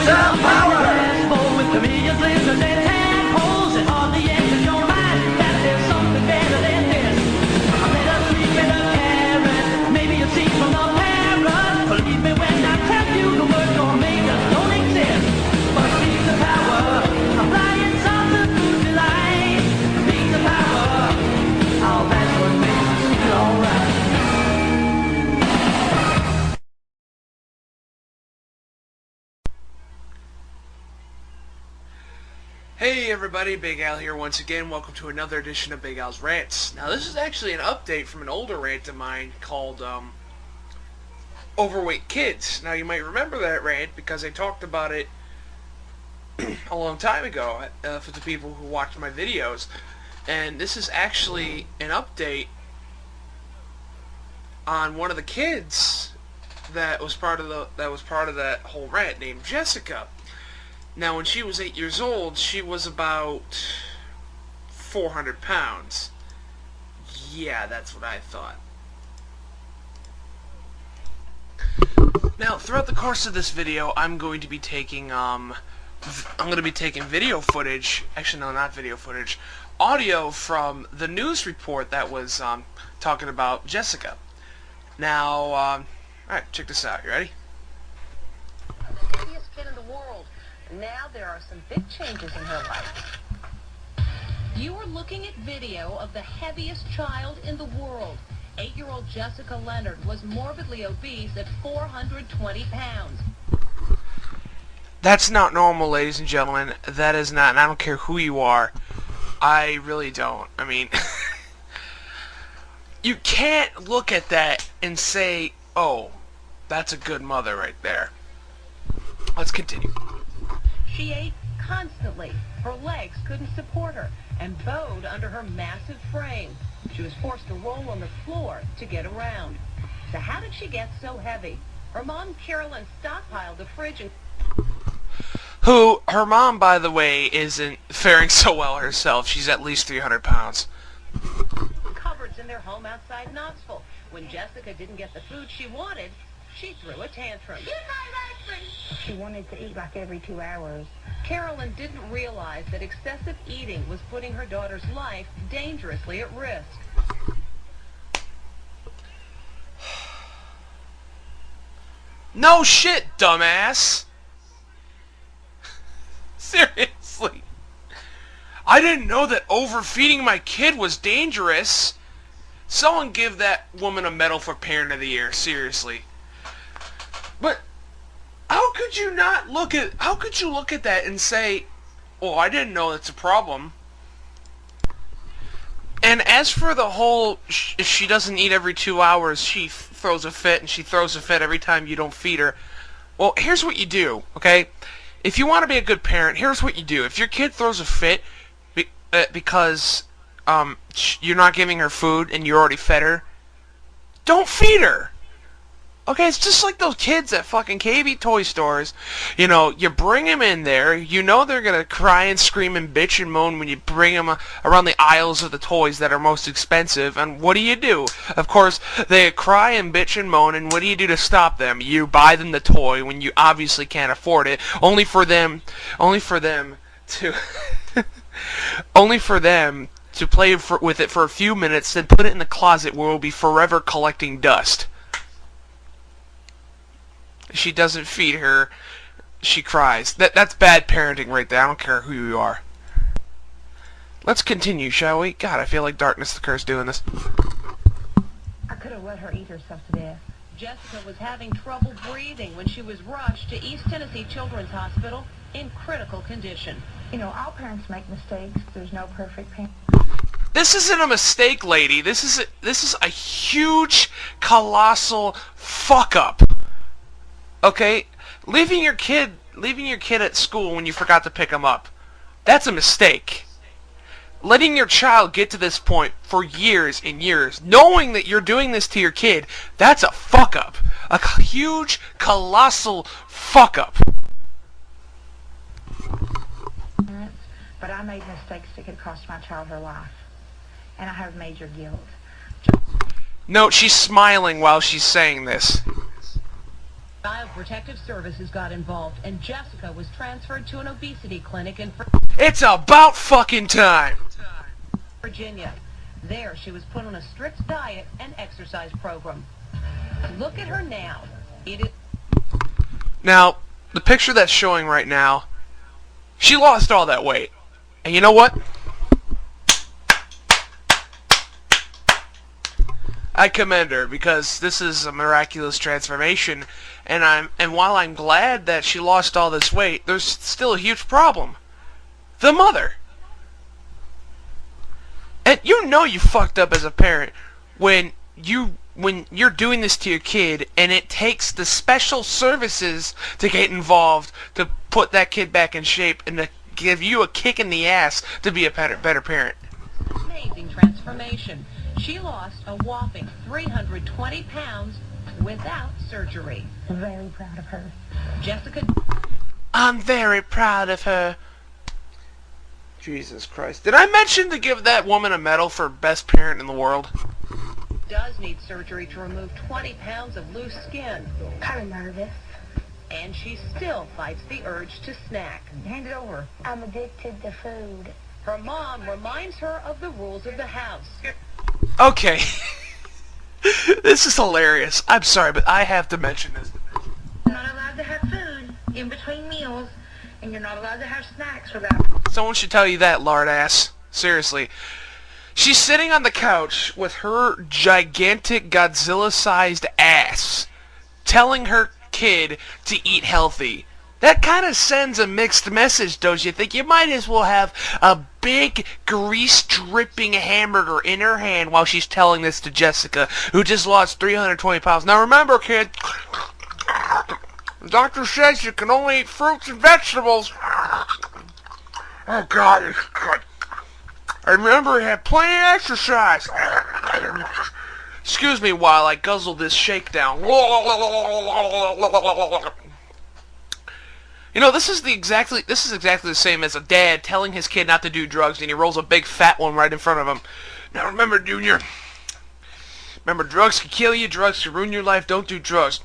some power. With chameleon slaves and dead tadpoles and all the answers your mind that there's something better than this. Let us sleep in a carrot, maybe a seed from a parrot. Believe me when I tell you the word tornadoes don't exist. But speak the power of flying saucer food delight. Speak the power, oh that's what makes us feel alright. Hey everybody, BigAl here once again. Welcome to another edition of BigAl's Rants. Now this is actually an update from an older rant of mine called Overweight Kids. Now you might remember that rant because I talked about it a long time ago for the people who watch my videos. And this is actually an update on one of the kids that was part of that whole rant, named Jessica. Now, when she was 8 years old, she was about 400 pounds. Yeah, that's what I thought. Now, throughout the course of this video, I'm going to be taking video footage. Actually, no, not video footage. Audio from the news report that was talking about Jessica. Now, alright, check this out. You ready? The heaviest kid in the world. Now there are some big changes in her life. You are looking at video of the heaviest child in the world. 8-year-old Jessica Leonard was morbidly obese at 420 pounds. That's not normal, ladies and gentlemen. That is not, and I don't care who you are. I really don't. I mean, you can't look at that and say, oh, that's a good mother right there. Let's continue. She ate constantly. Her legs couldn't support her and bowed under her massive frame. She was forced to roll on the floor to get around. So how did she get so heavy? Her mom, Carolyn, stockpiled the fridge and... Who, her mom, by the way, isn't faring so well herself. She's at least 300 pounds. Cupboards in their home outside Knoxville. When Jessica didn't get the food she wanted, she threw a tantrum. She wanted to eat like every 2 hours. Carolyn didn't realize that excessive eating was putting her daughter's life dangerously at risk. No shit, dumbass! Seriously. I didn't know that overfeeding my kid was dangerous. Someone give that woman a medal for Parent of the Year, seriously. But how could you look at that and say, "Oh, I didn't know that's a problem"? And as for the whole, if she doesn't eat every 2 hours, she throws a fit, and she throws a fit every time you don't feed her. Well, here's what you do, okay? If you want to be a good parent, here's what you do. If your kid throws a fit because you're not giving her food and you already fed her, don't feed her. Okay, it's just like those kids at fucking KB toy stores. You know, you bring them in there, you know they're gonna cry and scream and bitch and moan when you bring them around the aisles of the toys that are most expensive, and what do? Of course, they cry and bitch and moan, and what do you do to stop them? You buy them the toy when you obviously can't afford it, only for them to play with it for a few minutes, then put it in the closet where it will be forever collecting dust. She doesn't feed her, she cries. That's bad parenting right there. I don't care who you are. Let's continue, shall we? God, I feel like Darkness the Curse doing this. I could have let her eat herself to death. Jessica was having trouble breathing when she was rushed to East Tennessee Children's Hospital in critical condition. You know, all parents make mistakes. There's no perfect parent. This isn't a mistake, lady. This is a huge, colossal fuck up. Okay, leaving your kid at school when you forgot to pick him up, that's a mistake. Letting your child get to this point for years and years, knowing that you're doing this to your kid, that's a fuck up. A huge, colossal fuck up. But I made mistakes that could cost my child her life, and I have major guilt. Note, she's smiling while she's saying this. Child Protective Services got involved, and Jessica was transferred to an obesity clinic in It's about fucking time. Virginia. There, she was put on a strict diet and exercise program. Look at her now. It is Now, the picture that's showing right now, she lost all that weight. And you know what? I commend her, because this is a miraculous transformation, and while I'm glad that she lost all this weight, there's still a huge problem. The mother. And you know you fucked up as a parent when you're doing this to your kid, and it takes the special services to get involved to put that kid back in shape and to give you a kick in the ass to be a better parent. amazing transformation. She lost a whopping 320 pounds without surgery. I'm very proud of her. Jessica I'm very proud of her. Jesus Christ. Did I mention to give that woman a medal for best parent in the world? does need surgery to remove 20 pounds of loose skin. Kind of nervous. And she still fights the urge to snack. Hand it over. I'm addicted to food. Her mom reminds her of the rules of the house. Okay. This is hilarious. I'm sorry, but I have to mention this. You're not allowed to have food in between meals, and you're not allowed to have snacks without... Someone should tell you that, lard ass. Seriously. She's sitting on the couch with her gigantic Godzilla-sized ass, telling her kid to eat healthy. That kind of sends a mixed message, don't you think? You might as well have a big grease-dripping hamburger in her hand while she's telling this to Jessica, who just lost 320 pounds. Now remember, kid, the doctor says you can only eat fruits and vegetables. Oh, God, it's good. I remember you had plenty of exercise. Excuse me while I guzzle this shakedown. You know, this is exactly the same as a dad telling his kid not to do drugs, and he rolls a big fat one right in front of him. Now remember, Junior. Remember, drugs can kill you. Drugs can ruin your life. Don't do drugs.